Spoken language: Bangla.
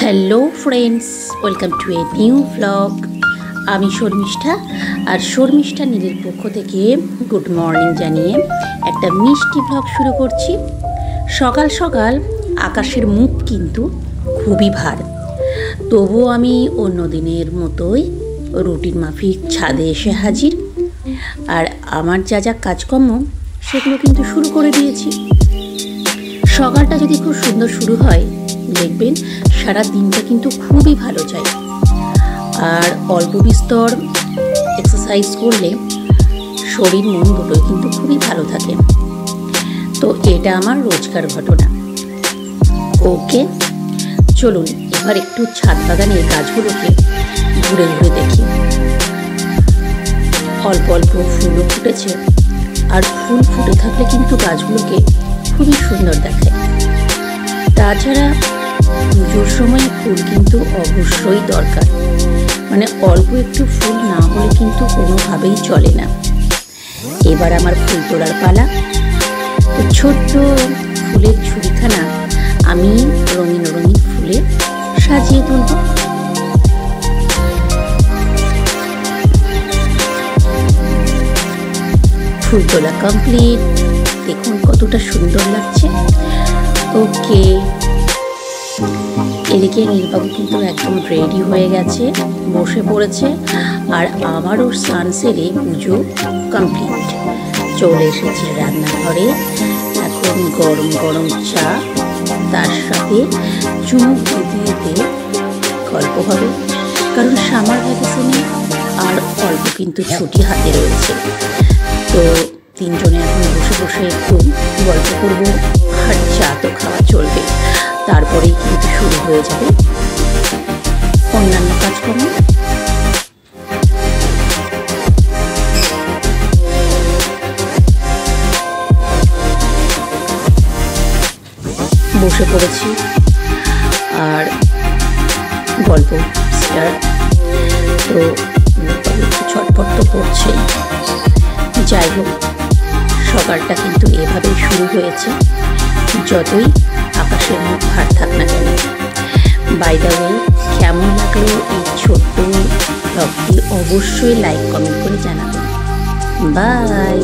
Hello friends, welcome to a new blog. আমি শর্মিষ্ঠা, আর শর্মিষ্ঠা নীলের পক্ষ থেকে গুড মর্নিং জানিয়ে একটা মিষ্টি ব্লগ শুরু করছি। সকাল সকাল আকাশের মুখ কিন্তু খুবই ভার, তবুও আমি অন্য দিনের মতোই রুটিন মাফিক ছাদে এসে হাজির। আর আমার যা যা কাজকর্ম সেগুলো কিন্তু শুরু করে দিয়েছি। সকালটা যদি খুব সুন্দর শুরু হয়, দেখবেন সারা দিনটা কিন্তু খুবই ভালো যায়। আর অল্প বিস্তর এক্সারসাইজ করলে শরীর মন দুটোই কিন্তু খুবই ভালো থাকে। তো এটা আমার রোজকার ঘটনা। ওকে, চলুন এবার একটু ছাদ বাগানের গাছগুলোকে ঘুরে ঘুরে দেখি। অল্প অল্প ফুলও ফুটেছে, আর ফুল ফুটে থাকলে কিন্তু গাছগুলোকে খুবই সুন্দর দেখায়। তাছাড়া পুজোর সময় ফুল কিন্তু অবশ্যই দরকার, মানে অল্প একটু ফুল না হলে কিন্তু কোনোভাবেই চলে না। এবার আমার ফুল তোলার পালা। তো ছোট্ট ফুলের ঝুড়িখানা আমি রঙিন রঙিন ফুলে সাজিয়ে তুলব। ফুল তোলা কমপ্লিট, দেখুন কতটা সুন্দর লাগছে। ওকে, এদিকে নীলবাবু কিন্তু একদম রেডি হয়ে গেছে, বসে পড়েছে। আর আমারও স্নান সেরে পুজো কমপ্লিট। চলে এসেছে রান্নাঘরে। এখন গরম গরম চা, তার সাথে চুমুক দিতে দিতে গল্প হবে, কারণ সামার ভ্যাকেশনে আর অল্প কিন্তু ছুটি হাতে রয়েছে। তো তিনজনে এখন বসে বসে একটু গল্প করবো, আর চা তো খাওয়া চলবে। তারপরেই কিন্তু শুরু হয়ে যাবে অন্যান্য কাজকর্ম। বসে পড়েছি আর গল্প স্টার্ট। তো একটু ছটফট তো করছে। যাই হোক, সকালটা কিন্তু এভাবেই শুরু হয়েছে, যতই আকাশের মুখ ভার থাক না কেন। বাই দ্য ওয়ে, কেমন লাগলো এই ছোট্ট ব্লগটি অবশ্যই লাইক কমেন্ট করে জানাবেন। বাই।